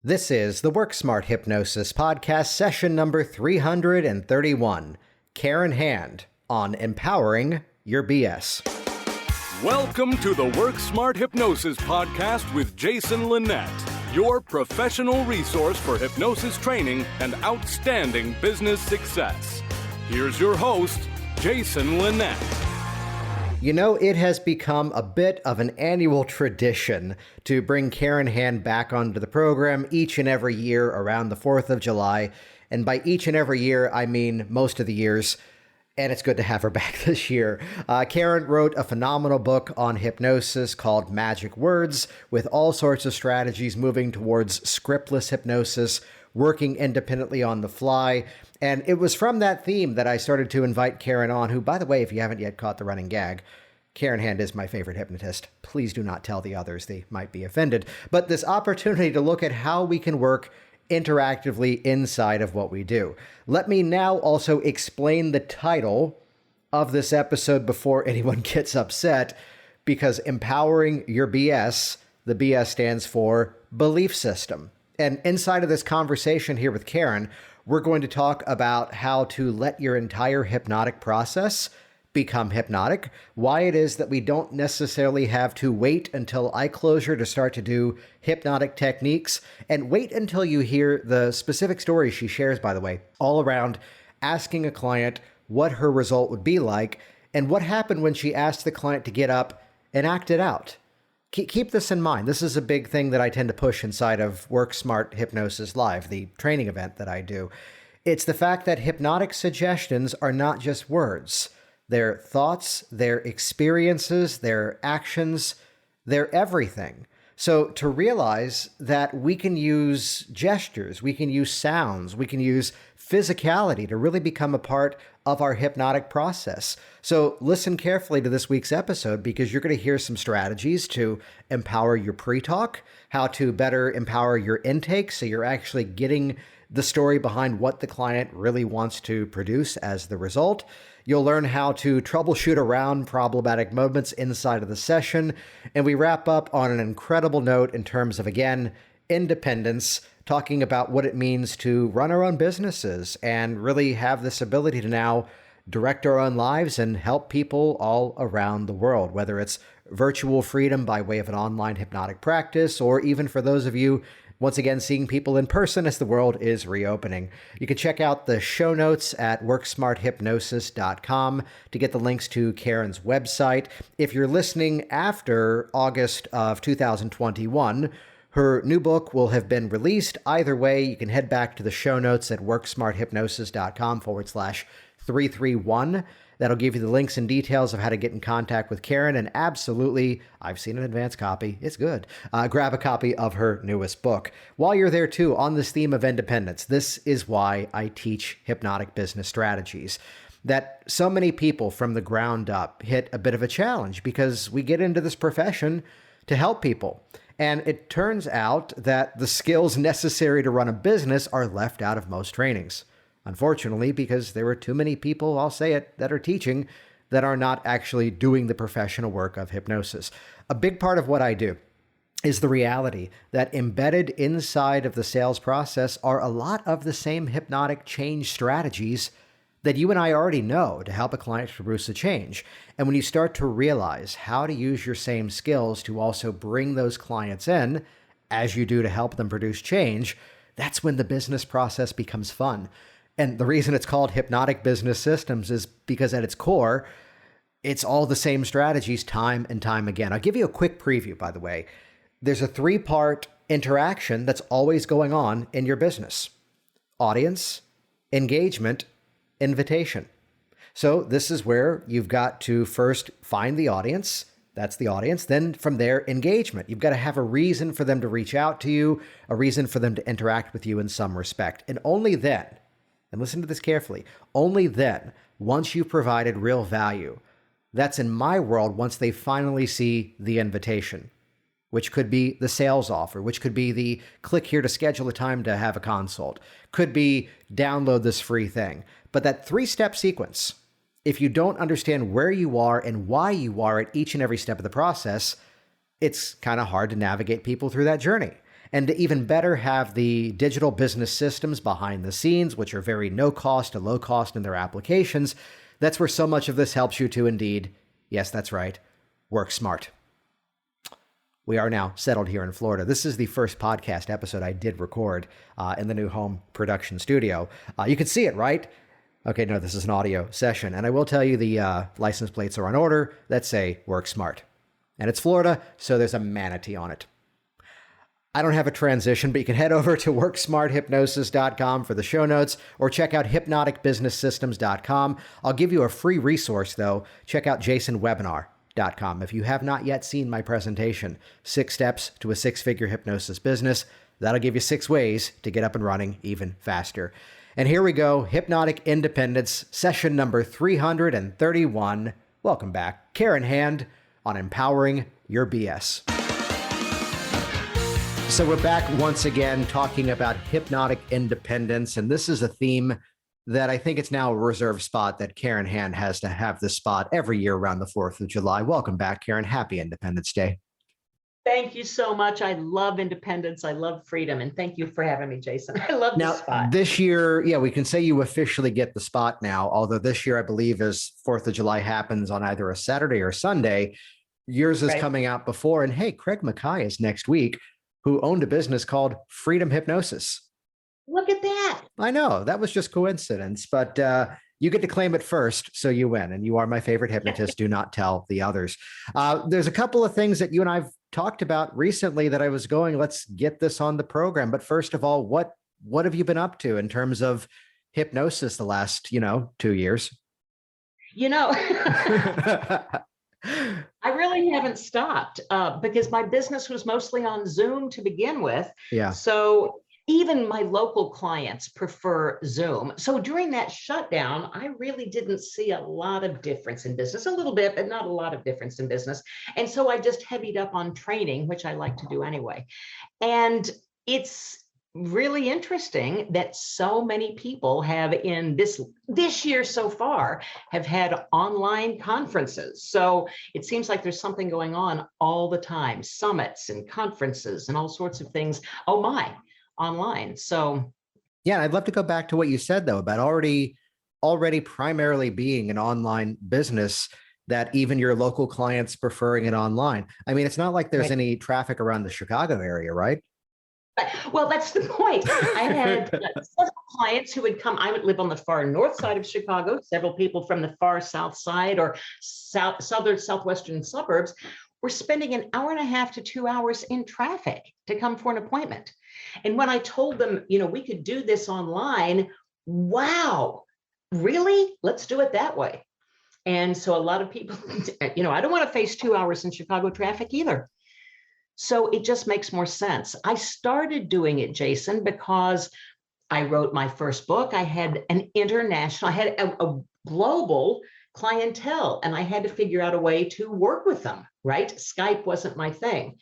This is the Work Smart Hypnosis podcast, session number 331. Karen Hand on empowering your BS. Welcome to the Work Smart Hypnosis podcast with Jason Linett, your professional resource for hypnosis training and outstanding business success. Here's your host, Jason Linett. You know, it has become a bit of an annual tradition to bring Karen Hand back onto the program each and every year around the 4th of July. And by each and every year, I mean most of the years. And it's good to have her back this year. Karen wrote a phenomenal book on hypnosis called Magic Words, with all sorts of strategies moving towards scriptless hypnosis, working independently on the fly. And it was from that theme that I started to invite Karen on, who, by the way, if you haven't yet caught the running gag, Karen Hand is my favorite hypnotist. Please do not tell the others, they might be offended. But this opportunity to look at how we can work interactively inside of what we do. Let me now also explain the title of this episode before anyone gets upset, because empowering your BS, the BS stands for belief system. And inside of this conversation here with Karen, we're going to talk about how to let your entire hypnotic process become hypnotic, why it is that we don't necessarily have to wait until eye closure to start to do hypnotic techniques, and wait until you hear the specific stories she shares, by the way, all around asking a client what her result would be like, and what happened when she asked the client to get up and act it out. Keep this in mind. This is a big thing that I tend to push inside of Work Smart Hypnosis Live, the training event that I do. It's the fact that hypnotic suggestions are not just words. They're thoughts, they're experiences, they're actions, they're everything. So to realize that we can use gestures, we can use sounds, we can use physicality to really become a part of our hypnotic process. So listen carefully to this week's episode, because you're going to hear some strategies to empower your pre-talk, how to better empower your intake so you're actually getting the story behind what the client really wants to produce as the result. You'll learn how to troubleshoot around problematic moments inside of the session. And we wrap up on an incredible note in terms of, again, independence, talking about what it means to run our own businesses and really have this ability to now direct our own lives and help people all around the world, whether it's virtual freedom by way of an online hypnotic practice, or even for those of you once again, seeing people in person as the world is reopening. You can check out the show notes at worksmarthypnosis.com to get the links to Karen's website. If you're listening after August of 2021, her new book will have been released. Either way, you can head back to the show notes at worksmarthypnosis.com/331. That'll give you the links and details of how to get in contact with Karen. And absolutely, I've seen an advance copy. It's good. Grab a copy of her newest book. While you're there too, on this theme of independence, this is why I teach hypnotic business strategies. That so many people from the ground up hit a bit of a challenge, because we get into this profession to help people. And it turns out that the skills necessary to run a business are left out of most trainings. Unfortunately, because there are too many people, I'll say it, that are teaching that are not actually doing the professional work of hypnosis. A big part of what I do is the reality that embedded inside of the sales process are a lot of the same hypnotic change strategies that you and I already know to help a client produce a change. And when you start to realize how to use your same skills to also bring those clients in, as you do to help them produce change, that's when the business process becomes fun. And the reason it's called Hypnotic Business Systems is because at its core, it's all the same strategies time and time again. I'll give you a quick preview, by the way. There's a 3-part interaction that's always going on in your business: audience, engagement, invitation. So this is where you've got to first find the audience. That's the audience. Then from there, engagement. You've got to have a reason for them to reach out to you, a reason for them to interact with you in some respect. And only then, and listen to this carefully, only then, once you've provided real value, that's in my world, once they finally see the invitation, which could be the sales offer, which could be the click here to schedule a time to have a consult, could be download this free thing. But that 3-step sequence, if you don't understand where you are and why you are at each and every step of the process, it's kind of hard to navigate people through that journey. and to even better have the digital business systems behind the scenes, which are very no cost to low cost in their applications. That's where so much of this helps you to indeed, yes, that's right, work smart. We are now settled here in Florida. This is the first podcast episode I did record in the new home production studio. You can see it, right? Okay, no, this is an audio session. And I will tell you the license plates are on order that say work smart. And it's Florida, so there's a manatee on it. I don't have a transition, but you can head over to worksmarthypnosis.com for the show notes or check out hypnoticbusinesssystems.com. I'll give you a free resource, though. Check out jasonwebinar.com. If you have not yet seen my presentation, 6 Steps to a Six-Figure Hypnosis Business, that'll give you 6 ways to get up and running even faster. And here we go, Hypnotic Independence, session number 331. Welcome back. Karen Hand on Empowering Your BS. So we're back once again talking about hypnotic independence, and this is a theme that I think it's now a reserved spot that Karen Hand has to have this spot every year around the 4th of July. Welcome back, Karen. Happy Independence Day. Thank you so much. I love independence. I love freedom. And thank you for having me, Jason. I love this spot. This year, yeah, we can say you officially get the spot now, although this year, I believe, as 4th of July happens on either a Saturday or Sunday. Yours is coming out before. And hey, Craig Mackay is next week, who owned a business called Freedom Hypnosis. Look at that. I know, that was just coincidence, but you get to claim it first, so you win. And you are my favorite hypnotist. Do not tell the others. There's a couple of things that you and I've talked about recently that I was going, let's get this on the program. But first of all, what have you been up to in terms of hypnosis the last, 2 years? I really haven't stopped because my business was mostly on Zoom to begin with. Yeah. So even my local clients prefer Zoom. So during that shutdown, I really didn't see a lot of difference in business, a little bit, but not a lot of difference in business. And so I just heavied up on training, which I like to do anyway. And it's really interesting that so many people have in this year so far have had online conferences. So it seems like there's something going on all the time, summits and conferences and all sorts of things. Oh my, online. So yeah, I'd love to go back to what you said though about already primarily being an online business, that even your local clients preferring it online. I mean, it's not like there's any traffic around the Chicago area, right? Well, that's the point. I had several clients who would come. I would live on the far north side of Chicago. Several people from the far south side or southwestern suburbs were spending an hour and a half to 2 hours in traffic to come for an appointment. And when I told them, we could do this online, wow, really? Let's do it that way. And so a lot of people, I don't want to face 2 hours in Chicago traffic either. So it just makes more sense. I started doing it, Jason, because I wrote my first book. I had a global clientele, and I had to figure out a way to work with them, right? Skype wasn't my thing.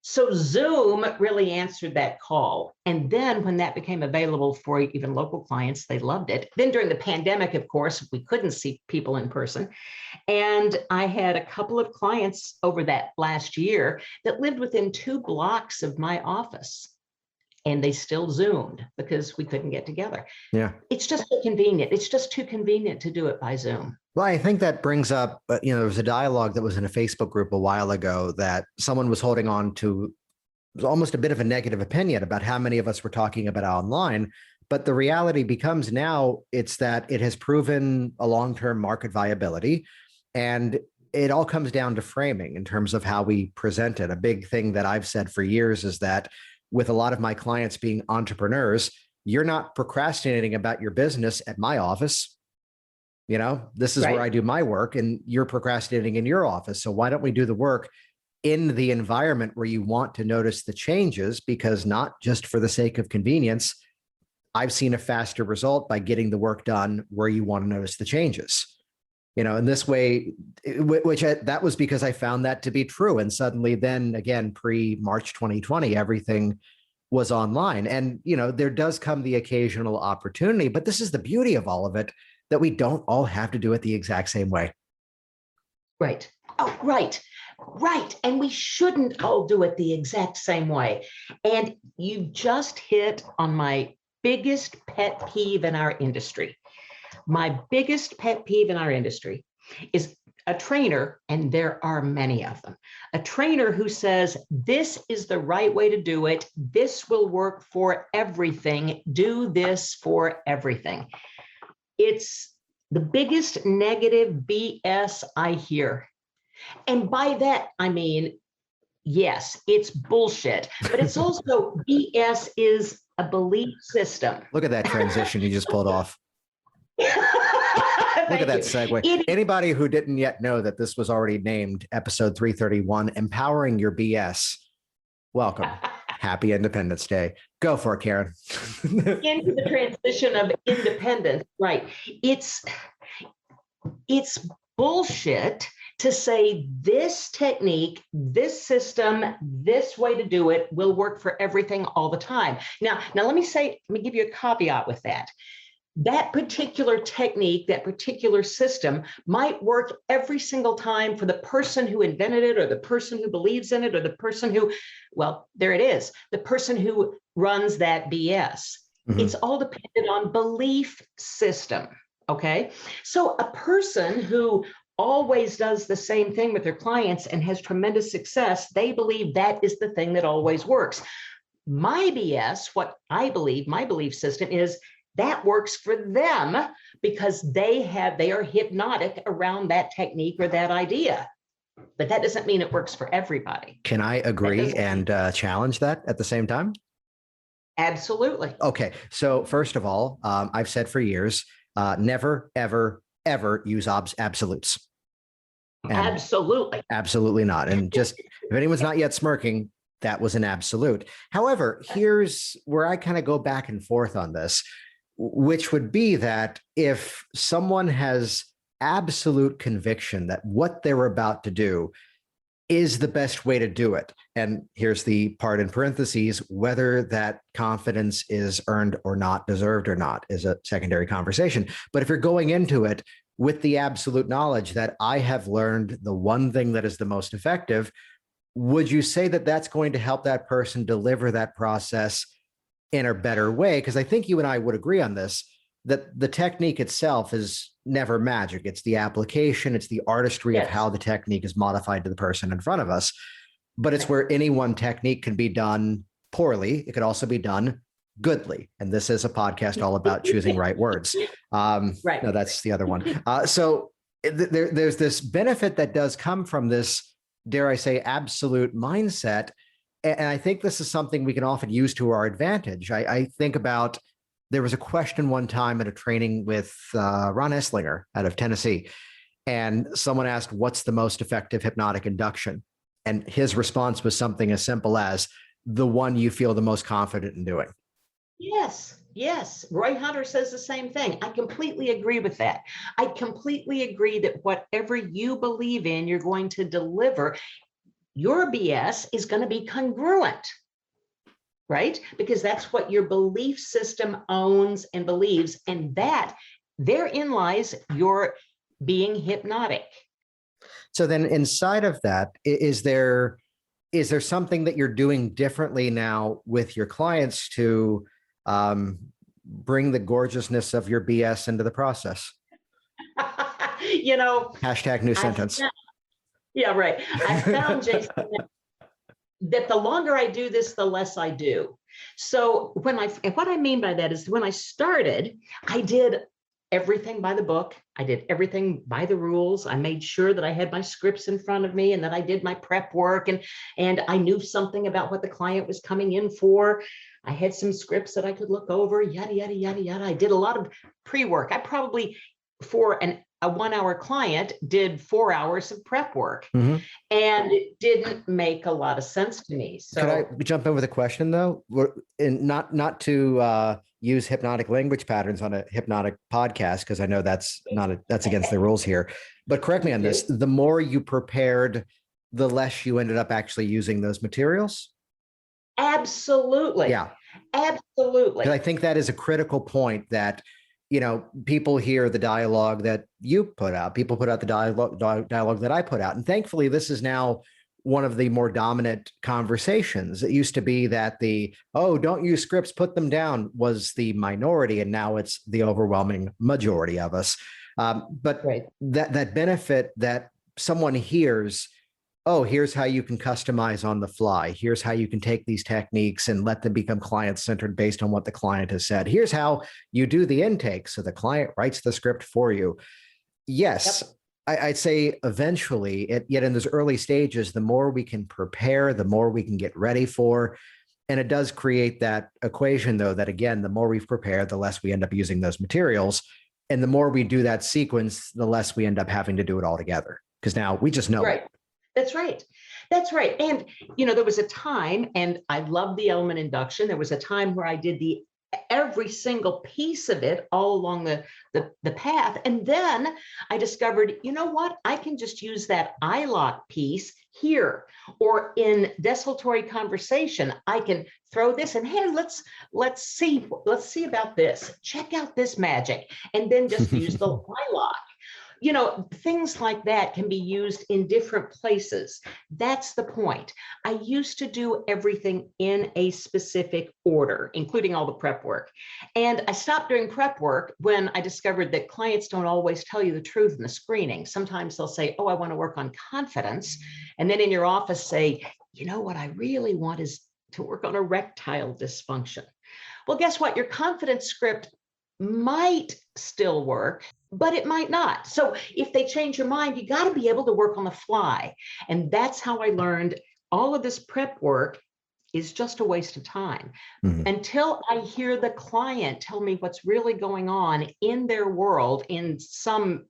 So Zoom really answered that call. And then when that became available for even local clients, they loved it. Then during the pandemic, of course, we couldn't see people in person. And I had a couple of clients over that last year that lived within 2 blocks of my office. And they still Zoomed because we couldn't get together. Yeah. It's just so convenient. It's just too convenient to do it by Zoom. Well, I think that brings up, there was a dialogue that was in a Facebook group a while ago that someone was holding on to almost a bit of a negative opinion about how many of us were talking about online. But the reality becomes now it's that it has proven a long-term market viability. And it all comes down to framing in terms of how we present it. A big thing that I've said for years is that with a lot of my clients being entrepreneurs, you're not procrastinating about your business at my office. This is where I do my work, and you're procrastinating in your office. So why don't we do the work in the environment where you want to notice the changes? Because not just for the sake of convenience, I've seen a faster result by getting the work done where you want to notice the changes. In this way, that was because I found that to be true. And suddenly then again, pre-March 2020, everything was online. And, there does come the occasional opportunity, but this is the beauty of all of it, that we don't all have to do it the exact same way. Right. Oh, right. Right. And we shouldn't all do it the exact same way. And you just hit on my biggest pet peeve in our industry. My biggest pet peeve in our industry is a trainer, and there are many of them, a trainer who says, this is the right way to do it. This will work for everything. Do this for everything. It's the biggest negative BS I hear. And by that, I mean, yes, it's bullshit, but it's also BS is a belief system. Look at that transition you just pulled off. Look at that segue. Anybody who didn't yet know that this was already named episode 331, Empowering Your BS, welcome. Happy Independence Day. Go for it, Karen. Into the transition of independence, right? It's bullshit to say this technique, this system, this way to do it will work for everything all the time. Now let me give you a caveat with that. That particular technique, that particular system might work every single time for the person who invented it, or the person who believes in it, or the person who, well, there it is, the person who runs that BS. Mm-hmm. It's all dependent on belief system, okay? So a person who always does the same thing with their clients and has tremendous success, they believe that is the thing that always works. My BS, what I believe, my belief system is, that works for them because they are hypnotic around that technique or that idea. But that doesn't mean it works for everybody. Can I agree and challenge that at the same time? Absolutely. Okay. So first of all, I've said for years, never, ever, ever use absolutes. And absolutely. Absolutely not. And just, if anyone's not yet smirking, that was an absolute. However, here's where I kind of go back and forth on this, which would be that if someone has absolute conviction that what they're about to do is the best way to do it, and here's the part in parentheses, whether that confidence is earned or not, deserved or not, is a secondary conversation. But if you're going into it with the absolute knowledge that I have learned the one thing that is the most effective, would you say that that's going to help that person deliver that process in a better way? Because I think you and I would agree on this, that the technique itself is never magic. It's the application, it's the artistry of how the technique is modified to the person in front of us. But it's where any one technique can be done poorly. It could also be done goodly. And this is a podcast all about choosing right words. Right. No, that's the other one. So there's this benefit that does come from this, dare I say, absolute mindset. And I think this is something we can often use to our advantage. I think about, there was a question one time at a training with Ron Esslinger out of Tennessee, and someone asked, what's the most effective hypnotic induction? And his response was something as simple as, the one you feel the most confident in doing. Yes. Yes. Roy Hunter says the same thing. I completely agree with that. I completely agree that whatever you believe in, you're going to deliver. Your BS is going to be congruent, right? Because that's what your belief system owns and believes. And that therein lies your being hypnotic. So then inside of that, is there something that you're doing differently now with your clients to bring the gorgeousness of your BS into the process? Hashtag new sentence. Yeah, right. I found, Jason, that the longer I do this, the less I do. So what I mean by that is, when I started, I did everything by the book. I did everything by the rules. I made sure that I had my scripts in front of me and that I did my prep work, and I knew something about what the client was coming in for. I had some scripts that I could look over, yada, yada, yada, yada. I did a lot of pre-work. I probably, for a 1-hour client, did 4 hours of prep work, and it didn't make a lot of sense to me. So could I jump in with a question though? And not to use hypnotic language patterns on a hypnotic podcast, because I know that's against the rules here. But correct me on this: the more you prepared, the less you ended up actually using those materials. Absolutely. Yeah. Absolutely. Because I think that is a critical point, that people hear the dialogue that you put out. People put out the dialogue that I put out. And thankfully, this is now one of the more dominant conversations. It used to be that oh, don't use scripts, put them down, was the minority. And now it's the overwhelming majority of us. But Right. that benefit that someone hears, oh, here's how you can customize on the fly. Here's how you can take these techniques and let them become client-centered based on what the client has said. Here's how you do the intake. So the client writes the script for you. Yes, Yep. I'd say eventually, yet in those early stages, the more we can prepare, the more we can get ready for. And it does create that equation, though, that again, the more we've prepared, the less we end up using those materials. And the more we do that sequence, the less we end up having to do it all together. Because now we just know Right. it. That's right. That's right. And, there was a time, and I love the element induction. There was a time where I did every single piece of it all along the path. And then I discovered, you know what? I can just use that I lock piece here, or in desultory conversation. I can throw this and, hey, let's see about this. Check out this magic. And then just use the I lock. Things like that can be used in different places. That's the point. I used to do everything in a specific order, including all the prep work. And I stopped doing prep work when I discovered that clients don't always tell you the truth in the screening. Sometimes they'll say, oh, I want to work on confidence. And then in your office say, what I really want is to work on erectile dysfunction. Well, guess what? Your confidence script might still work, but it might not. So if they change your mind, you got to be able to work on the fly. And that's how I learned all of this prep work is just a waste of time. Mhm. Until I hear the client tell me what's really going on in their world in some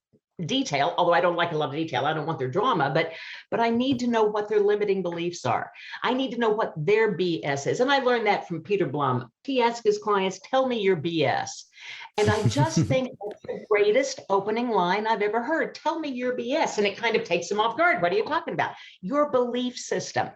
detail, although I don't like a lot of detail. I don't want their drama, but I need to know what their limiting beliefs are. I need to know what their BS is. And I learned that from Peter Blum. He asked his clients, tell me your BS. And I just think that's the greatest opening line I've ever heard. Tell me your BS. And it kind of takes them off guard. What are you talking about? Your belief system.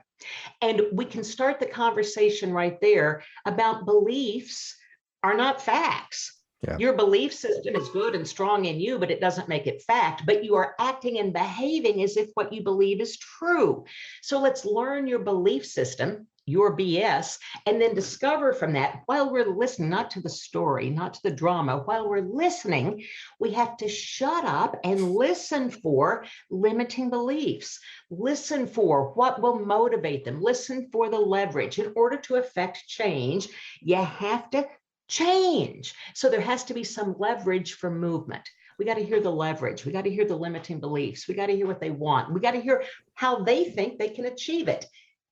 And we can start the conversation right there about beliefs are not facts. Yeah. Your belief system is good and strong in you, but it doesn't make it fact. But you are acting and behaving as if what you believe is true. So let's learn your belief system, your BS, and then discover from that while we're listening, not to the story, not to the drama, while we're listening, we have to shut up and listen for limiting beliefs. Listen for what will motivate them. Listen for the leverage. In order to affect change, you have to change. So there has to be some leverage for movement. We got to hear the leverage. We got to hear the limiting beliefs. We got to hear what they want. We got to hear how they think they can achieve it.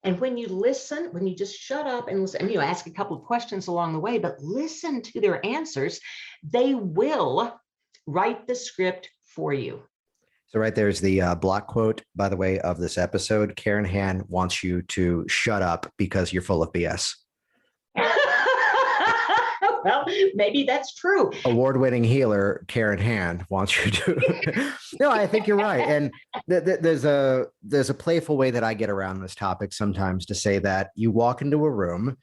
And when you listen, when you just shut up and listen, and ask a couple of questions along the way, but listen to their answers, they will write the script for you. So right there's the block quote, by the way, of this episode. Karen Hand wants you to shut up because you're full of BS. Well, maybe that's true. Award-winning healer Karen Hand wants you to. No, I think you're right. And there's a playful way that I get around this topic sometimes to say that you walk into a room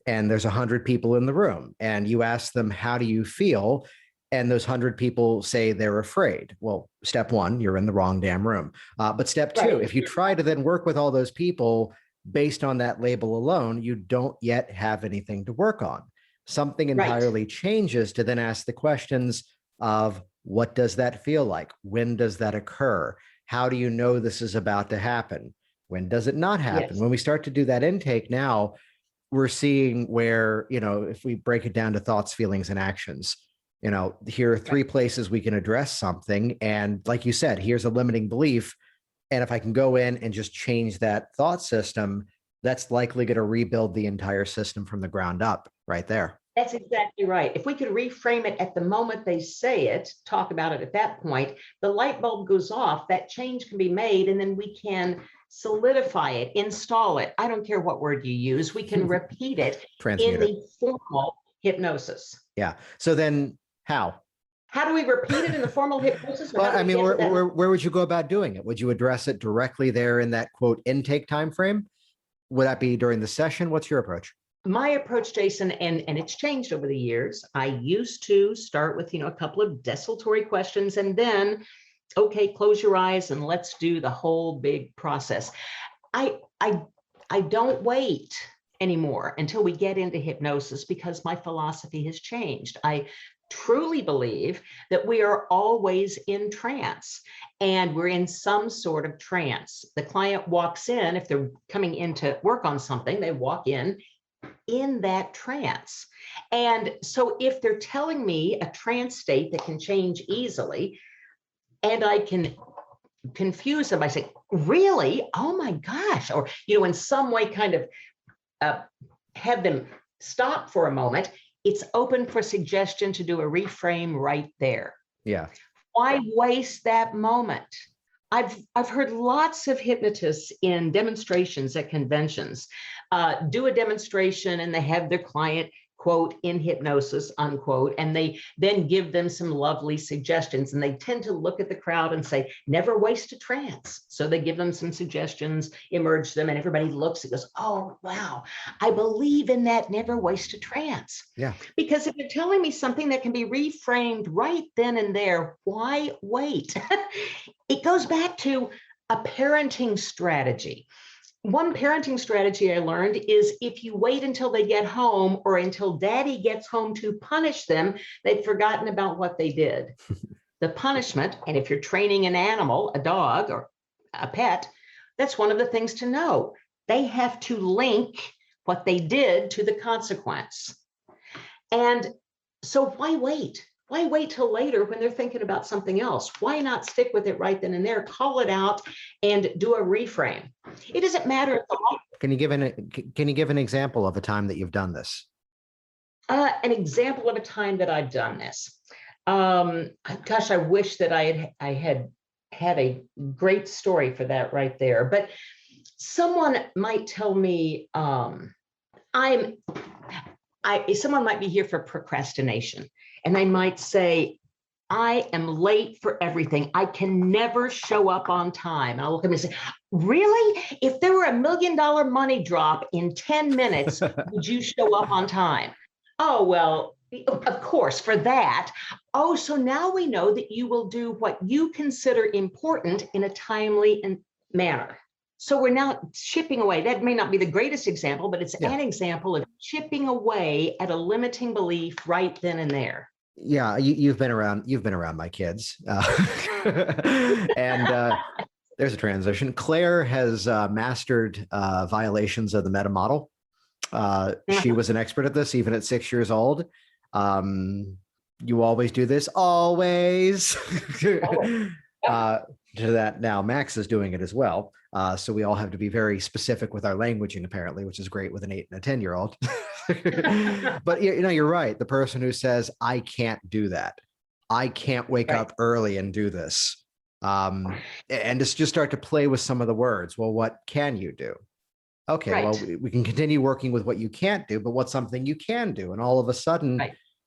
and there's 100 people in the room and you ask them, how do you feel? And those 100 people say they're afraid. Well, step one, you're in the wrong damn room. But step two, if you try to then work with all those people based on that label alone, you don't yet have anything to work on. Something entirely changes to then ask the questions of what does that feel like? When does that occur? How do you know this is about to happen? When does it not happen? Yes. When we start to do that intake now, we're seeing where, if we break it down to thoughts, feelings, and actions, here are three places we can address something. And like you said, here's a limiting belief. And if I can go in and just change that thought system, that's likely going to rebuild the entire system from the ground up right there. That's exactly right. If we could reframe it at the moment they say it, talk about it at that point, the light bulb goes off, that change can be made, and then we can solidify it, install it. I don't care what word you use. We can repeat it in the formal hypnosis. Yeah. So then how? How do we repeat it in the formal hypnosis? Well, I mean, where would you go about doing it? Would you address it directly there in that quote intake time frame? Would that be during the session? What's your approach? My approach, Jason, and it's changed over the years. I used to start with, a couple of desultory questions and then, okay, close your eyes and let's do the whole big process. I don't wait anymore until we get into hypnosis because my philosophy has changed. I truly believe that we are always in trance and we're in some sort of trance. The client walks in, if they're coming in to work on something, they walk in that trance. And so if they're telling me a trance state that can change easily, and I can confuse them by saying, really? Oh my gosh. Or, in some way kind of have them stop for a moment. It's open for suggestion to do a reframe right there. Yeah. Why waste that moment? I've heard lots of hypnotists in demonstrations at conventions do a demonstration and they have their client, quote, in hypnosis, unquote, and they then give them some lovely suggestions. And they tend to look at the crowd and say, never waste a trance. So they give them some suggestions, emerge them, and everybody looks and goes, oh, wow, I believe in that, never waste a trance. Yeah. Because if you're telling me something that can be reframed right then and there, why wait? It goes back to a parenting strategy. One parenting strategy I learned is if you wait until they get home or until daddy gets home to punish them, they've forgotten about what they did. The punishment, and if you're training an animal, a dog or a pet, that's one of the things to know. They have to link what they did to the consequence. And so why wait? Why wait till later when they're thinking about something else? Why not stick with it right then and there, call it out, and do a reframe? It doesn't matter. Can you give an example of a time that you've done this? An example of a time that I've done this. Gosh, I wish that I had a great story for that right there. But someone might tell me, someone might be here for procrastination. And they might say, I am late for everything. I can never show up on time. And I'll look at them and say, really? If there were $1 million money drop in 10 minutes, would you show up on time? Oh, well, of course, for that. Oh, so now we know that you will do what you consider important in a timely manner. So we're now chipping away. That may not be the greatest example, but it's an example of chipping away at a limiting belief right then and there. Yeah, you've been around my kids, and there's a transition. Claire has mastered violations of the meta model. She was an expert at this even at 6 years old. You always do this, always. To that now, Max is doing it as well. So we all have to be very specific with our languaging, apparently, which is great with an 8 and a 10-year-old. But you're right. The person who says, I can't do that. I can't wake up early and do this. And just start to play with some of the words. Well, what can you do? Okay, well, we can continue working with what you can't do, but what's something you can do? And all of a sudden,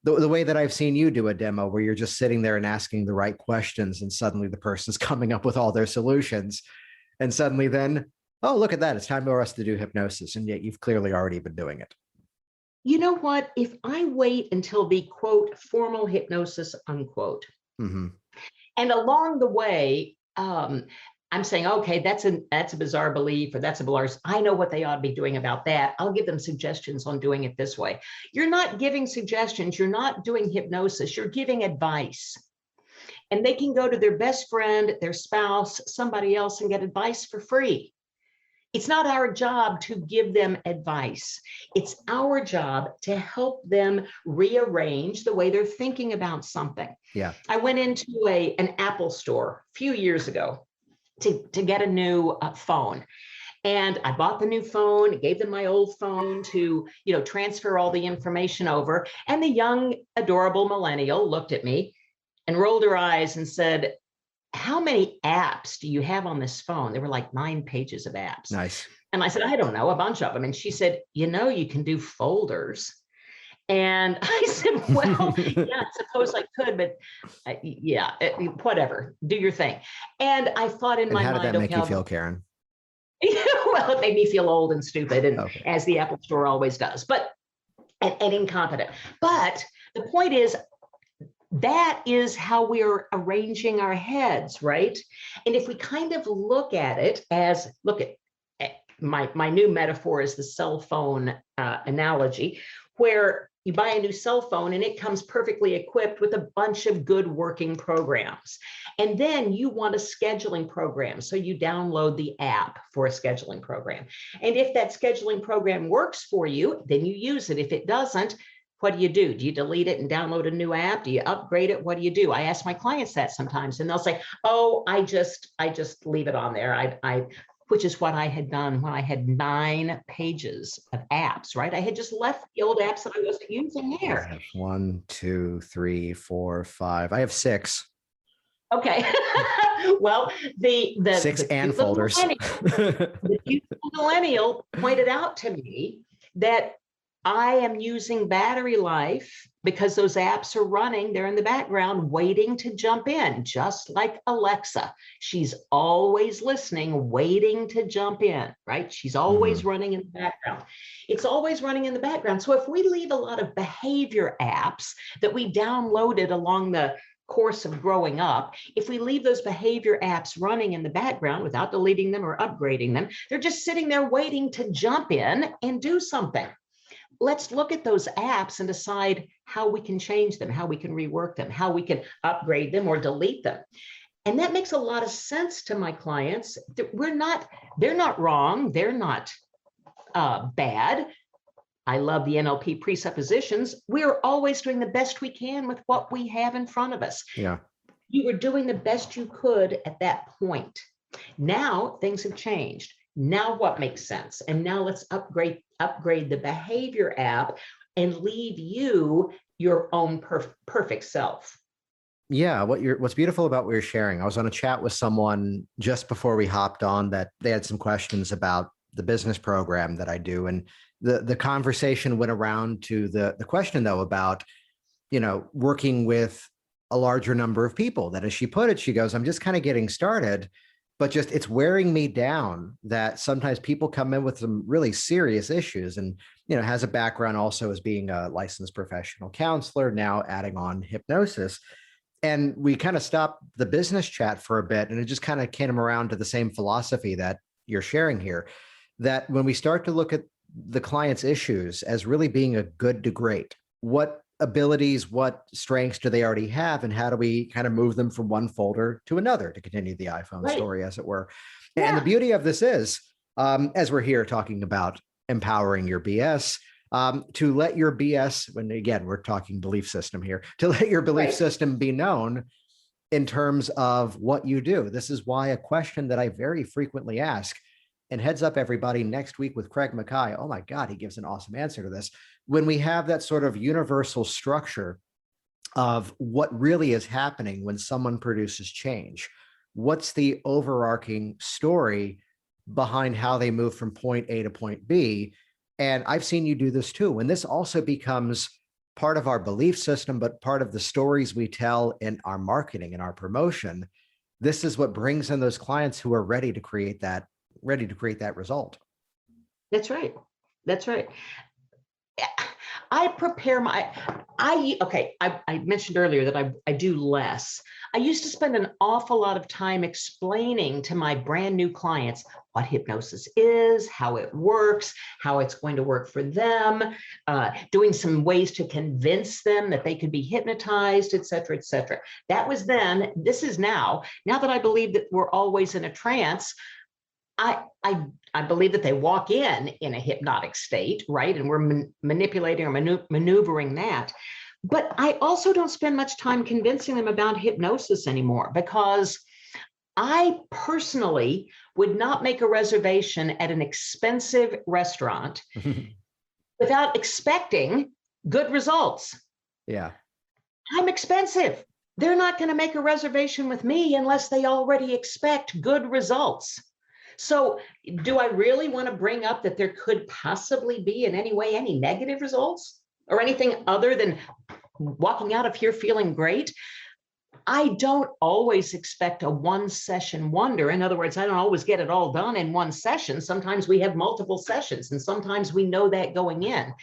the way that I've seen you do a demo where you're just sitting there and asking the right questions and suddenly the person's coming up with all their solutions. And suddenly then, oh, look at that. It's time for us to do hypnosis. And yet you've clearly already been doing it. You know what? If I wait until the, quote, formal hypnosis, unquote, and along the way, I'm saying, okay, that's a bizarre belief, or that's a bizarre, I know what they ought to be doing about that. I'll give them suggestions on doing it this way. You're not giving suggestions. You're not doing hypnosis. You're giving advice. And they can go to their best friend, their spouse, somebody else and get advice for free. It's not our job to give them advice. It's our job to help them rearrange the way they're thinking about something. Yeah. I went into an Apple store a few years ago to get a new phone. And I bought the new phone, gave them my old phone to, transfer all the information over. And the young, adorable millennial looked at me and rolled her eyes and said, how many apps do you have on this phone? There were like 9 pages of apps. Nice. And I said, I don't know, a bunch of them. And she said, you can do folders. And I said, well, yeah, I suppose I could, but whatever, do your thing. And I thought in my mind, how did that make you feel, Karen? Well, it made me feel old and stupid, and Okay. as the Apple Store always does, but and incompetent. But the point is, that is how we're arranging our heads, right? And if we kind of look at it as, look at my new metaphor is the cell phone analogy, where you buy a new cell phone and it comes perfectly equipped with a bunch of good working programs. And then you want a scheduling program. So you download the app for a scheduling program. And if that scheduling program works for you, then you use it. If it doesn't, what do you do? Do you delete it and download a new app? Do you upgrade it? What do you do? I ask my clients that sometimes, and they'll say, "Oh, I just leave it on there." Which is what I had done when I had 9 pages of apps, right? I had just left the old apps that I wasn't using there. I have 1, 2, 3, 4, 5. I have 6. Okay. Well, the 6 and folders. The beautiful millennial pointed out to me that I am using battery life because those apps are running, they're in the background waiting to jump in, just like Alexa. She's always listening, waiting to jump in, right? She's always running in the background. It's always running in the background. So if we leave a lot of behavior apps that we downloaded along the course of growing up, if we leave those behavior apps running in the background without deleting them or upgrading them, they're just sitting there waiting to jump in and do something. Let's look at those apps and decide how we can change them, how we can rework them, how we can upgrade them or delete them. And that makes a lot of sense to my clients. They're not wrong. They're not bad. I love the NLP presuppositions. We're always doing the best we can with what we have in front of us. Yeah. You were doing the best you could at that point. Now things have changed. Now what makes sense? And now let's upgrade the behavior app and leave you your own perfect self. Yeah, what's beautiful about what you're sharing. I was on a chat with someone just before we hopped on that they had some questions about the business program that I do, and the conversation went around to the question though about, working with a larger number of people. That, as she put it, she goes, "I'm just kind of getting started, but just it's wearing me down that sometimes people come in with some really serious issues," and has a background also as being a licensed professional counselor, now adding on hypnosis. And we kind of stopped the business chat for a bit, and it just kind of came around to the same philosophy that you're sharing here, that when we start to look at the client's issues as really being a good to great, what abilities, what strengths do they already have, and how do we kind of move them from one folder to another, to continue the iPhone story, as it were. Yeah. And the beauty of this is, as we're here talking about empowering your BS, to let your BS, when again, we're talking belief system here, to let your belief system be known in terms of what you do. This is why a question that I very frequently ask, and heads up everybody, next week with Craig Mackay, oh my God, he gives an awesome answer to this. When we have that sort of universal structure of what really is happening when someone produces change, what's the overarching story behind how they move from point A to point B? And I've seen you do this too. And this also becomes part of our belief system, but part of the stories we tell in our marketing and our promotion. This is what brings in those clients who are ready to create that result. That's right. That's right. I prepare I mentioned earlier that I do less. I used to spend an awful lot of time explaining to my brand new clients what hypnosis is, how it works, how it's going to work for them, doing some ways to convince them that they could be hypnotized, et cetera, et cetera. That was then. This is now. Now that I believe that we're always in a trance, I believe that they walk in a hypnotic state, right? And we're manipulating or maneuvering that. But I also don't spend much time convincing them about hypnosis anymore, because I personally would not make a reservation at an expensive restaurant without expecting good results. Yeah. I'm expensive. They're not going to make a reservation with me unless they already expect good results. So do I really want to bring up that there could possibly be in any way any negative results or anything other than walking out of here feeling great? I don't always expect a one session wonder. In other words, I don't always get it all done in one session. Sometimes we have multiple sessions, and sometimes we know that going in.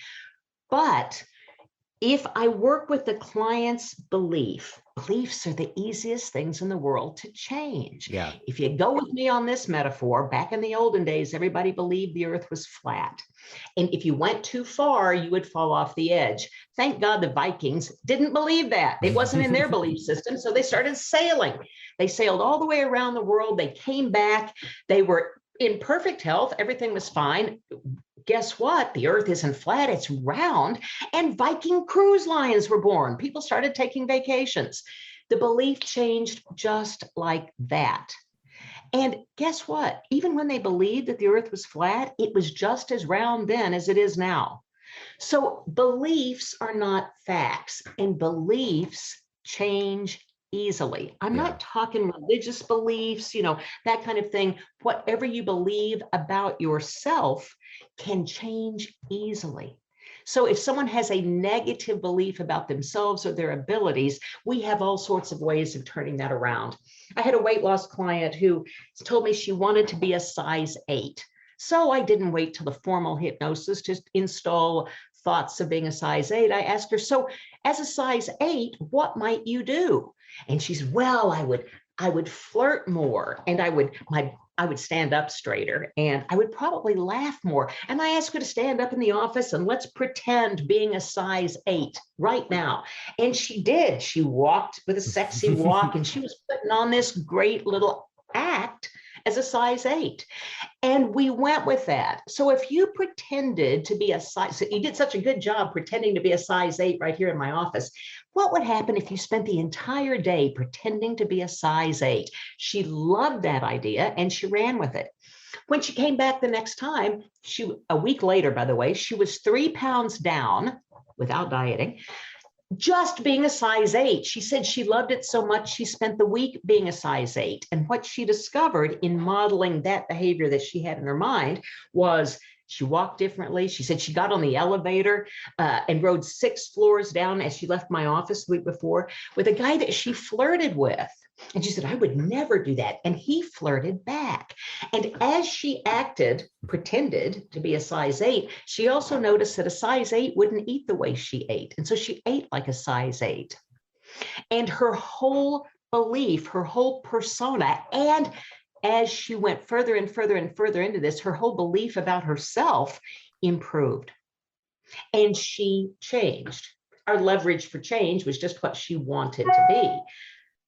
But if I work with the client's beliefs are the easiest things in the world to change. Yeah. If you go with me on this metaphor, back in the olden days, everybody believed the earth was flat. And if you went too far, you would fall off the edge. Thank God the Vikings didn't believe that. It wasn't in their belief system. So they started sailing. They sailed all the way around the world. They came back. They were in perfect health. Everything was fine. Guess what? The earth isn't flat, it's round. And Viking cruise lines were born. People started taking vacations. The belief changed just like that. And guess what? Even when they believed that the earth was flat, it was just as round then as it is now. So beliefs are not facts, and beliefs change easily. I'm not talking religious beliefs, that kind of thing. Whatever you believe about yourself can change easily. So if someone has a negative belief about themselves or their abilities, we have all sorts of ways of turning that around. I had a weight loss client who told me she wanted to be a size 8. So I didn't wait till the formal hypnosis to install thoughts of being a size 8. I asked her, so as a size 8, what might you do? And she said, well, I would flirt more, and I would stand up straighter, and I would probably laugh more. And I asked her to stand up in the office and let's pretend being a size 8 right now. And she did. She walked with a sexy walk, and she was putting on this great little act as a size 8. And we went with that. So if you pretended to be a size, so you did such a good job pretending to be a size 8 right here in my office, what would happen if you spent the entire day pretending to be a size 8? She loved that idea and she ran with it. When she came back the next time, a week later, by the way, she was 3 pounds down without dieting, just being a size 8. She said she loved it so much she spent the week being a size 8. And what she discovered in modeling that behavior that she had in her mind was she walked differently. She said she got on the elevator and rode 6 floors down as she left my office the week before with a guy that she flirted with. And she said, I would never do that. And he flirted back. And as she pretended to be a size 8, she also noticed that a size 8 wouldn't eat the way she ate. And so she ate like a size 8. And her whole belief, her whole persona, and as she went further and further and further into this, her whole belief about herself improved. And she changed. Our leverage for change was just what she wanted to be.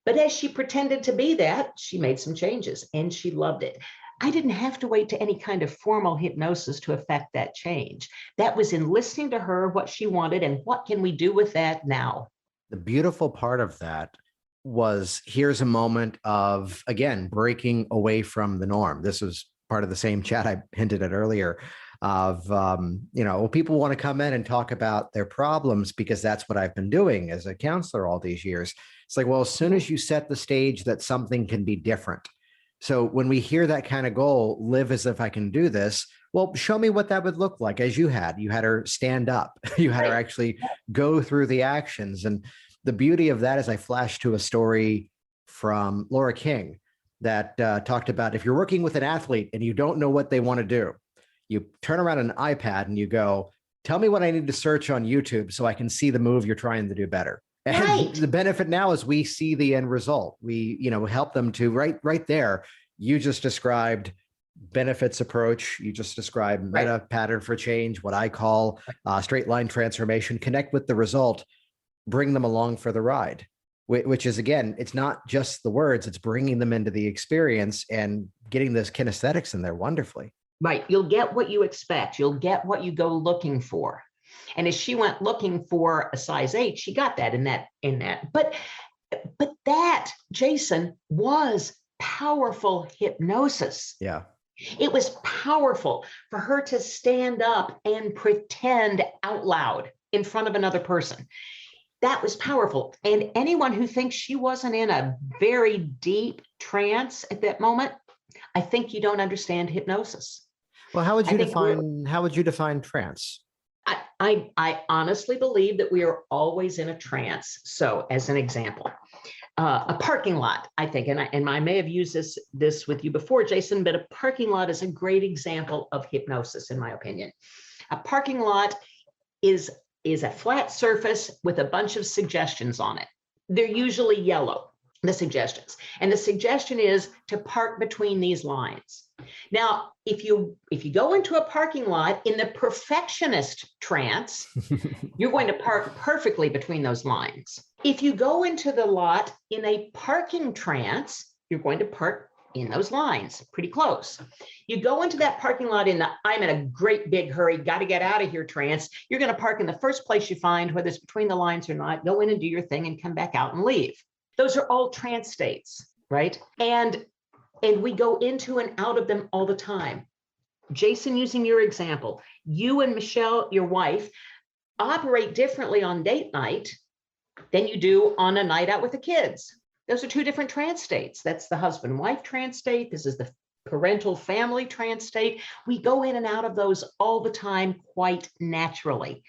But as she pretended to be that, she made some changes and she loved it. I didn't have to wait to any kind of formal hypnosis to affect that change. That was in listening to her, what she wanted, and what can we do with that now? The beautiful part of that was here's a moment of, again, breaking away from the norm. This was part of the same chat I hinted at earlier of, people want to come in and talk about their problems because that's what I've been doing as a counselor all these years. It's like, well, as soon as you set the stage that something can be different. So when we hear that kind of goal, live as if I can do this, well, show me what that would look like as you had her stand up, you had her actually go through the actions. And the beauty of that is I flashed to a story from Laura King that talked about if you're working with an athlete and you don't know what they want to do, you turn around an iPad and you go, tell me what I need to search on YouTube so I can see the move you're trying to do better. And the benefit now is we see the end result. We, help them to right there. You just described benefits approach. You just described meta pattern for change, what I call straight line transformation, connect with the result, bring them along for the ride, which is, again, it's not just the words, it's bringing them into the experience and getting those kinesthetics in there wonderfully. Right. You'll get what you expect. You'll get what you go looking for. And as she went looking for a size 8, she got that in that. But that, Jason, was powerful hypnosis. Yeah. It was powerful for her to stand up and pretend out loud in front of another person. That was powerful. And anyone who thinks she wasn't in a very deep trance at that moment, I think you don't understand hypnosis. Well, how would you define trance? I honestly believe that we are always in a trance. So as an example, a parking lot, I think, and I may have used this with you before, Jason, but a parking lot is a great example of hypnosis, in my opinion. A parking lot is a flat surface with a bunch of suggestions on it. They're usually yellow, the suggestions. And the suggestion is to park between these lines. Now, if you go into a parking lot in the perfectionist trance, you're going to park perfectly between those lines. If you go into the lot in a parking trance, you're going to park in those lines, pretty close. You go into that parking lot in the I'm in a great big hurry, got to get out of here trance, you're going to park in the first place you find, whether it's between the lines or not, go in and do your thing and come back out and leave. Those are all trance states, right? And we go into and out of them all the time. Jason, using your example, you and Michelle, your wife, operate differently on date night than you do on a night out with the kids. Those are two different trance states. That's the husband-wife trance state. This is the parental family trance state. We go in and out of those all the time quite naturally.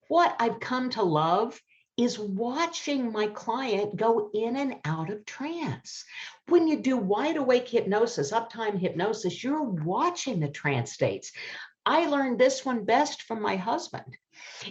What I've come to love is watching my client go in and out of trance. When you do wide awake hypnosis, uptime hypnosis, you're watching the trance states. I learned this one best from my husband.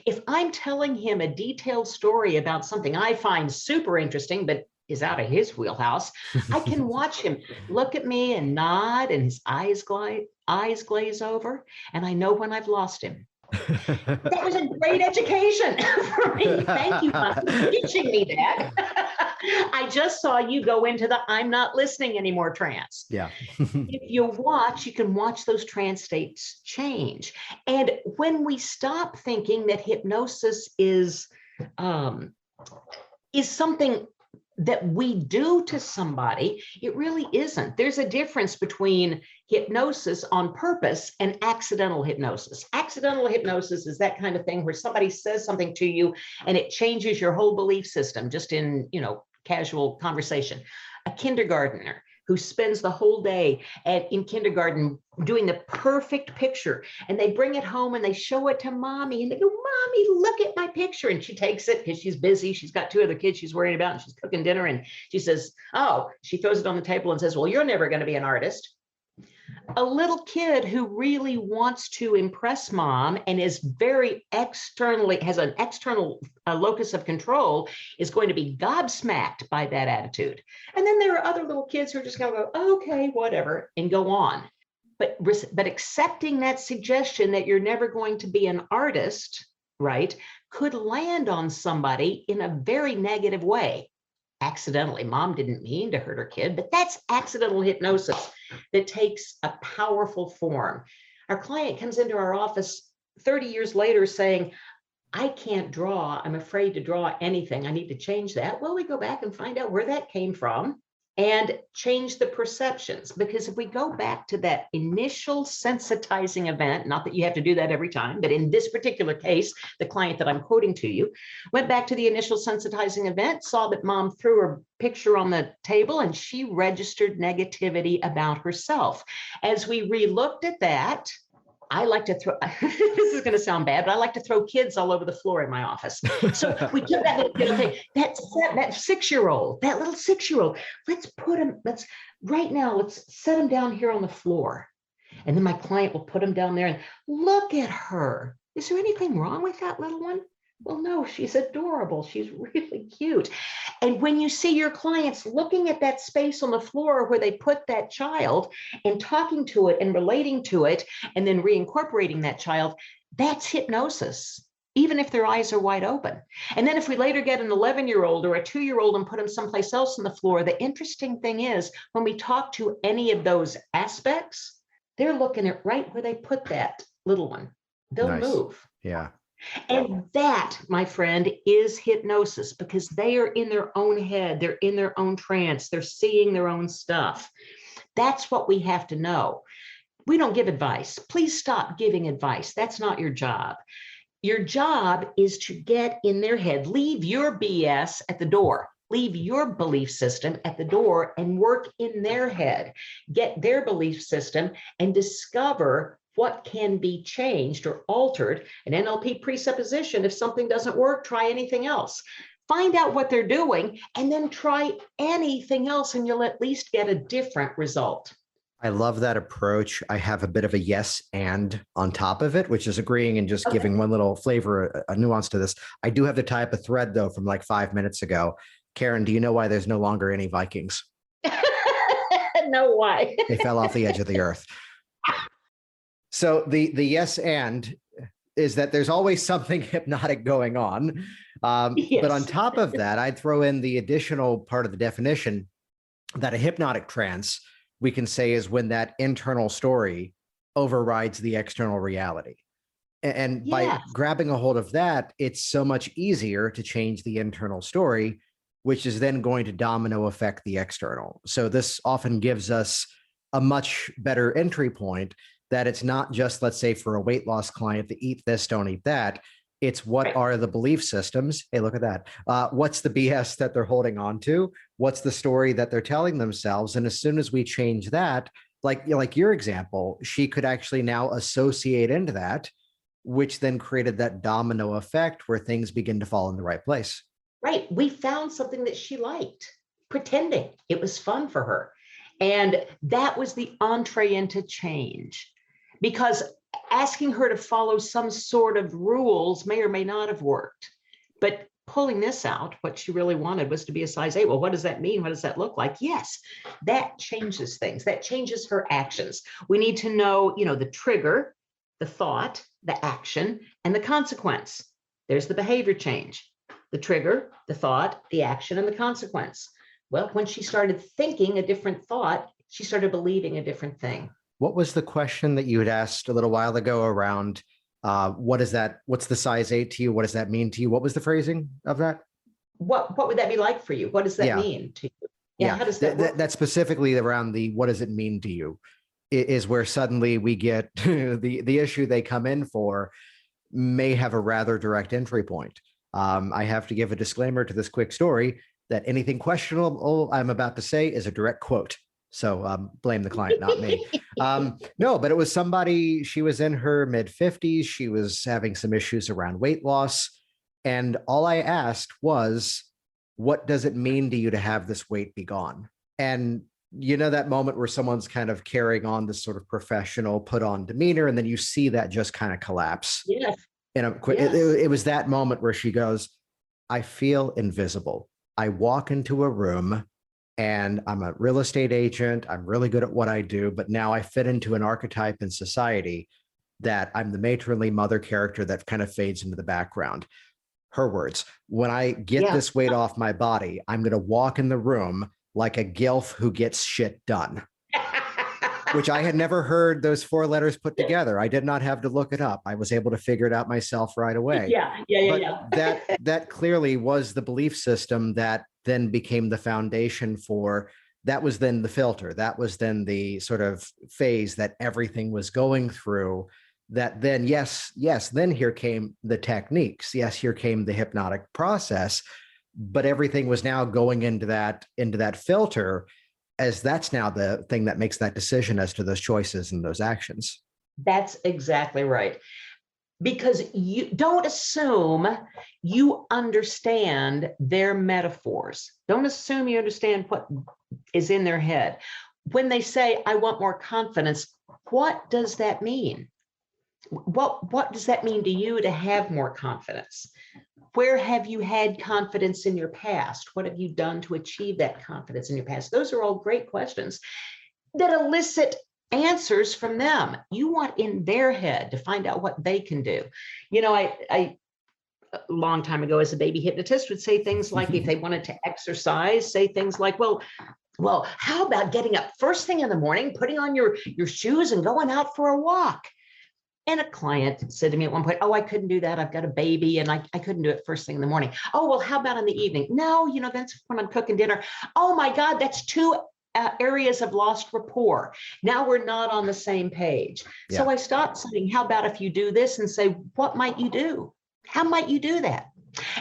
If I'm telling him a detailed story about something I find super interesting, but is out of his wheelhouse, I can watch him look at me and nod and his eyes glaze over, and I know when I've lost him. That was a great education for me. Thank you, Mom, for teaching me that. I just saw you go into the I'm not listening anymore trance. Yeah. If you watch, you can watch those trance states change. And when we stop thinking that hypnosis is something that we do to somebody, it really isn't. There's a difference between hypnosis on purpose and accidental hypnosis. Accidental hypnosis is that kind of thing where somebody says something to you and it changes your whole belief system just in, casual conversation. A kindergartner who spends the whole day in kindergarten doing the perfect picture, and they bring it home and they show it to mommy and they go, "Mommy, look at my picture." And she takes it because she's busy. She's got two other kids she's worrying about and she's cooking dinner. And she says, she throws it on the table and says, "Well, you're never going to be an artist." A little kid who really wants to impress mom and is very has an external locus of control is going to be gobsmacked by that attitude. And then there are other little kids who are just going to go, "Okay, whatever," and go on. But accepting that suggestion that you're never going to be an artist, right, could land on somebody in a very negative way. Accidentally, mom didn't mean to hurt her kid, but that's accidental hypnosis that takes a powerful form. Our client comes into our office 30 years later saying, "I can't draw. I'm afraid to draw anything. I need to change that." Well, we go back and find out where that came from and change the perceptions. Because if we go back to that initial sensitizing event, not that you have to do that every time, but in this particular case, the client that I'm quoting to you went back to the initial sensitizing event, saw that mom threw her picture on the table and she registered negativity about herself. As we re-looked at that, I like to throw, this is going to sound bad, but I like to throw kids all over the floor in my office. So we took that little kid, okay, that 6-year-old, that little 6-year-old, let's set him down here on the floor. And then my client will put him down there and look at her. Is there anything wrong with that little one? Well, no, she's adorable. She's really cute. And when you see your clients looking at that space on the floor where they put that child and talking to it and relating to it and then reincorporating that child, that's hypnosis, even if their eyes are wide open. And then if we later get an 11-year-old or a 2-year-old and put them someplace else on the floor, the interesting thing is when we talk to any of those aspects, they're looking at right where they put that little one. They'll move. Yeah. And that, my friend, is hypnosis, because they are in their own head. They're in their own trance. They're seeing their own stuff. That's what we have to know. We don't give advice. Please stop giving advice. That's not your job. Your job is to get in their head. Leave your BS at the door. Leave your belief system at the door and work in their head. Get their belief system and discover what can be changed or altered. An NLP presupposition: if something doesn't work, try anything else. find out what they're doing, and then try anything else, and you'll at least get a different result. I love that approach. I have a bit of a yes and on top of it, which is agreeing and just giving one little flavor, a nuance to this. I do have to tie up a thread, though, from like 5 minutes ago. Karen, do you know why there's no longer any Vikings? No, why? They fell off the edge of the earth. So the yes and is that there's always something hypnotic going on. Yes. But on top of that, I'd throw in the additional part of the definition that a hypnotic trance, we can say, is when that internal story overrides the external reality. And by grabbing a hold of that, it's so much easier to change the internal story, which is then going to domino affect the external. So this often gives us a much better entry point, that it's not just, let's say, for a weight loss client, to eat this, don't eat that. It's what are the belief systems? Hey, look at that. What's the BS that they're holding on to? What's the story that they're telling themselves? And as soon as we change that, like your example, she could actually now associate into that, which then created that domino effect where things begin to fall in the right place. Right. We found something that she liked, pretending it was fun for her. And that was the entree into change, because asking her to follow some sort of rules may or may not have worked. But pulling this out, what she really wanted was to be a size 8. Well, what does that mean? What does that look like? Yes, that changes things. That changes her actions. We need to know, the trigger, the thought, the action, and the consequence. There's the behavior change. The trigger, the thought, the action, and the consequence. Well, when she started thinking a different thought, she started believing a different thing. What was the question that you had asked a little while ago around what is that? What's the size 8 to you? What does that mean to you? What was the phrasing of that? What would that be like for you? What does that mean to you? Yeah, how does that work? That specifically around the what does it mean to you is where suddenly we get the issue they come in for may have a rather direct entry point. I have to give a disclaimer to this quick story that anything questionable I'm about to say is a direct quote. So blame the client, not me. No, but it was somebody, she was in her mid-50s. She was having some issues around weight loss. And all I asked was, what does it mean to you to have this weight be gone? And that moment where someone's kind of carrying on this sort of professional put on demeanor, and then you see that just kind of collapse. Yes. It was that moment where she goes, I feel invisible. I walk into a room and I'm a real estate agent. I'm really good at what I do, but now I fit into an archetype in society that I'm the matronly mother character that kind of fades into the background. Her words, when I get this weight off my body, I'm going to walk in the room like a gilf who gets shit done. Which I had never heard those 4 letters put together. I did not have to look it up. I was able to figure it out myself right away. But that clearly was the belief system that then became the foundation for, that was then the filter. That was then the sort of phase that everything was going through. That then, yes, then here came the techniques. Yes, here came the hypnotic process, but everything was now going into that filter, as that's now the thing that makes that decision as to those choices and those actions. That's exactly right. Because you don't assume you understand their metaphors. Don't assume you understand what is in their head. When they say, I want more confidence, what does that mean? What does that mean to you to have more confidence? Where have you had confidence in your past? What have you done to achieve that confidence in your past? Those are all great questions that elicit answers from them. You want in their head to find out what they can do. I a long time ago as a baby hypnotist would say things like, if they wanted to exercise, say things like, well, how about getting up first thing in the morning, putting on your shoes and going out for a walk? And a client said to me at one point, oh, I couldn't do that. I've got a baby and I couldn't do it first thing in the morning. Oh, well, how about in the evening? No, that's when I'm cooking dinner. Oh my God, that's 2 areas of lost rapport. Now we're not on the same page. Yeah. So I stopped saying, how about if you do this, and say, what might you do? How might you do that?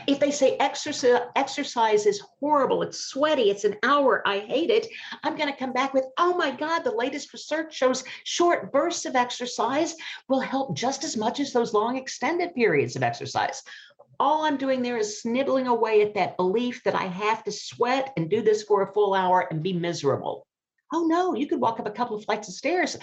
If they say exercise is horrible, it's sweaty, it's an hour, I hate it, I'm going to come back with, oh my God, the latest research shows short bursts of exercise will help just as much as those long extended periods of exercise. all I'm doing there is snibbling away at that belief that I have to sweat and do this for a full hour and be miserable. Oh no, you could walk up a couple of flights of stairs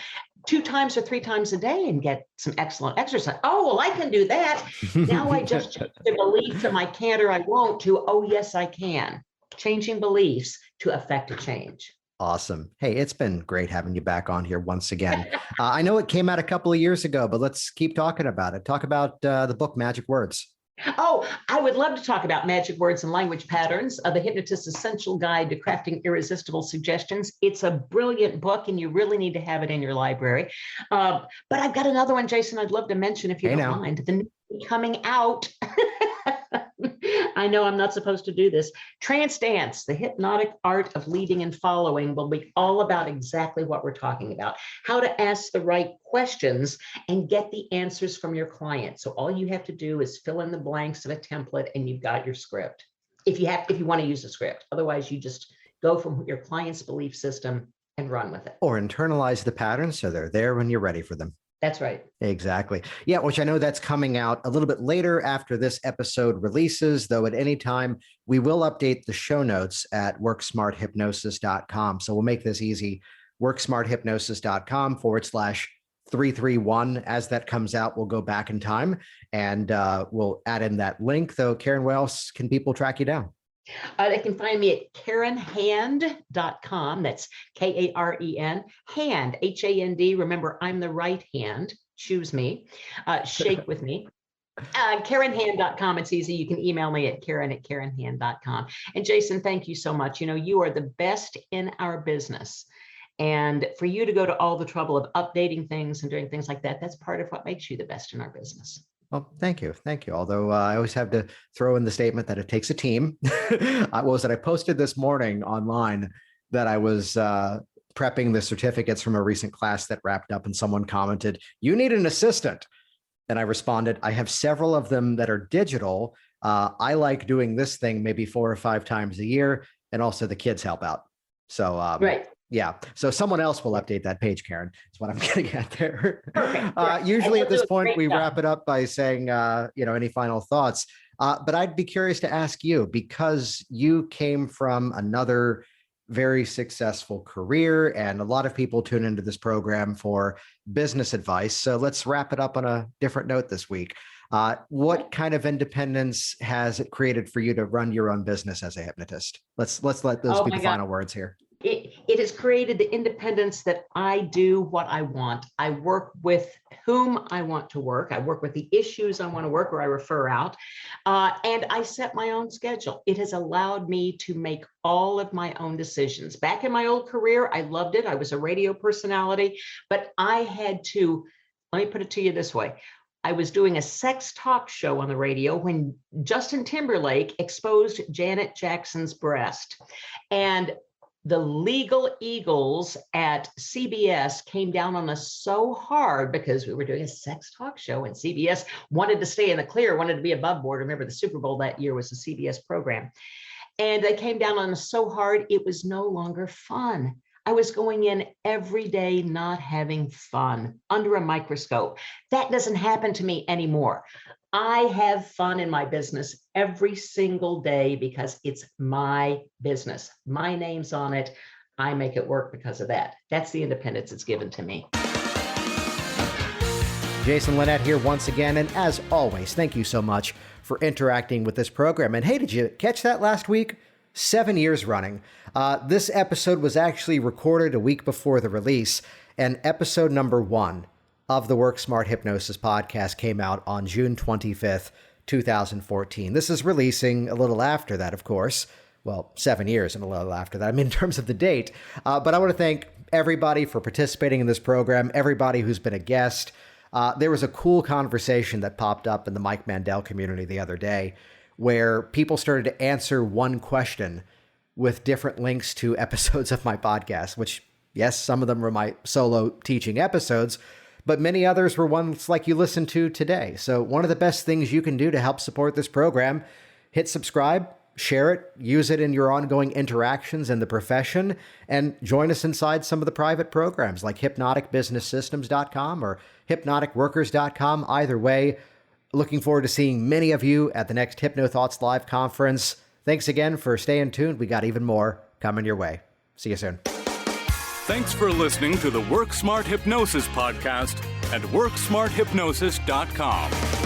2 times or 3 times a day and get some excellent exercise. Oh, well, I can do that. Now I just change the belief from I can't or I won't to, oh, yes, I can. Changing beliefs to affect a change. Awesome. Hey, it's been great having you back on here once again. I know it came out a couple of years ago, but let's keep talking about it. Talk about the book, Magic Words. Oh, I would love to talk about magic words and language patterns, The Hypnotist's Essential Guide to Crafting Irresistible Suggestions. It's a brilliant book, and you really need to have it in your library. But I've got another one, Jason, I'd love to mention if you don't mind. The new coming out. I know I'm not supposed to do this. Trance Dance, the hypnotic art of leading and following, will be all about exactly what we're talking about. How to ask the right questions and get the answers from your client. So all you have to do is fill in the blanks of a template and you've got your script. If you want to use a script, otherwise you just go from your client's belief system and run with it. Or internalize the patterns so they're there when you're ready for them. That's right. Exactly. Yeah, which I know that's coming out a little bit later after this episode releases, though at any time we will update the show notes at worksmarthypnosis.com. So we'll make this easy. worksmarthypnosis.com/331. As that comes out, we'll go back in time and we'll add in that link. Though, Karen, where else can people track you down? They can find me at karenhand.com. That's Karen, hand, Hand. Remember, I'm the right hand. Choose me. Shake with me. Karenhand.com. It's easy. You can email me at Karen@karenhand.com. And Jason, thank you so much. You are the best in our business. And for you to go to all the trouble of updating things and doing things like that, that's part of what makes you the best in our business. Well, thank you. Thank you. Although I always have to throw in the statement that it takes a team. I posted this morning online that I was prepping the certificates from a recent class that wrapped up and someone commented, "You need an assistant." And I responded, "I have several of them that are digital. I like doing this thing maybe 4 or 5 times a year. And also the kids help out." So right. Yeah. So someone else will update that page, Karen. That's what I'm getting at there. Perfect. Usually at this point, we wrap it up by saying, any final thoughts. But I'd be curious to ask you, because you came from another very successful career and a lot of people tune into this program for business advice. So let's wrap it up on a different note this week. What kind of independence has it created for you to run your own business as a hypnotist? Let's let those be the final words here. It has created the independence that I do what I want. I work with whom I want to work. I work with the issues I want to work or I refer out. And I set my own schedule. It has allowed me to make all of my own decisions. Back in my old career, I loved it. I was a radio personality, but I had to, let me put it to you this way. I was doing a sex talk show on the radio when Justin Timberlake exposed Janet Jackson's breast. And the legal eagles at CBS came down on us so hard because we were doing a sex talk show and CBS wanted to stay in the clear, wanted to be above board. Remember, the Super Bowl that year was a CBS program. And they came down on us so hard, it was no longer fun. I was going in every day not having fun under a microscope. That doesn't happen to me anymore. I have fun in my business every single day because it's my business. My name's on it. I make it work because of that. That's the independence it's given to me. Jason Linett here once again. And as always, thank you so much for interacting with this program. And hey, did you catch that last week? 7 years running. This episode was actually recorded a week before the release, and episode number 1 of the Work Smart Hypnosis podcast came out on June 25th, 2014. This is releasing a little after that, of course. Well, 7 years and a little after that, in terms of the date. But I want to thank everybody for participating in this program, everybody who's been a guest. There was a cool conversation that popped up in the Mike Mandel community the other day where people started to answer one question with different links to episodes of my podcast, which, yes, some of them were my solo teaching episodes, but many others were ones like you listened to today. So one of the best things you can do to help support this program, hit subscribe, share it, use it in your ongoing interactions in the profession, and join us inside some of the private programs like hypnoticbusinesssystems.com or hypnoticworkers.com. Either way, Looking forward to seeing many of you at the next Hypno Thoughts Live conference. Thanks again for staying tuned. We got even more coming your way. See you soon. Thanks for listening to the Work Smart Hypnosis podcast at WorkSmartHypnosis.com.